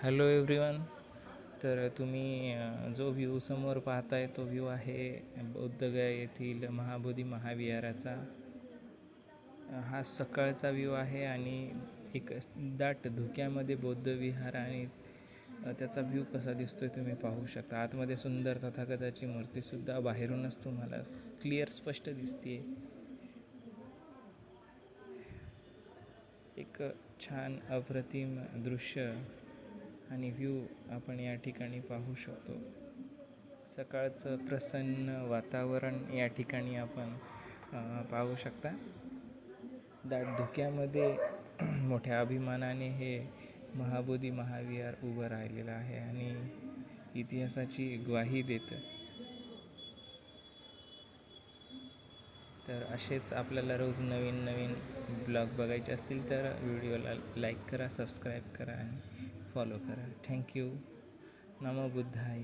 Hello everyone. तर तुम्ही जो व्ह्यू समोर पाहताय तो व्ह्यू आहे बौद्धगया येथील महाबोधी महाविहाराचा. हा सकाळचा व्ह्यू आहे आणि एक दाट धुक्यामध्ये बौद्ध विहार आणि त्याचा व्ह्यू कसा दिसतोय तुम्ही पाहू शकता. आतमध्ये सुंदर तथागताची मूर्तीसुद्धा बाहेरूनच तुम्हाला क्लिअर स्पष्ट दिसते. एक छान अप्रतिम दृश्य आणि व्ह्यू आपण या ठिकाणी पाहू शकतो. सकाळचं प्रसन्न वातावरण या ठिकाणी आपण पाहू शकता. दाट धुक्यामध्ये मोठ्या अभिमानाने हे महाबोधी महाविहार उभं राहिलेलं आहे आणि इतिहासाची ग्वाही देतं. तर असेच आपल्याला रोज नवीन नवीन ब्लॉग बघायचे असतील तर व्हिडिओला लाईक करा, सबस्क्राईब करा आणि फॉलो करा. थँक्यू. नमो बुद्धाय.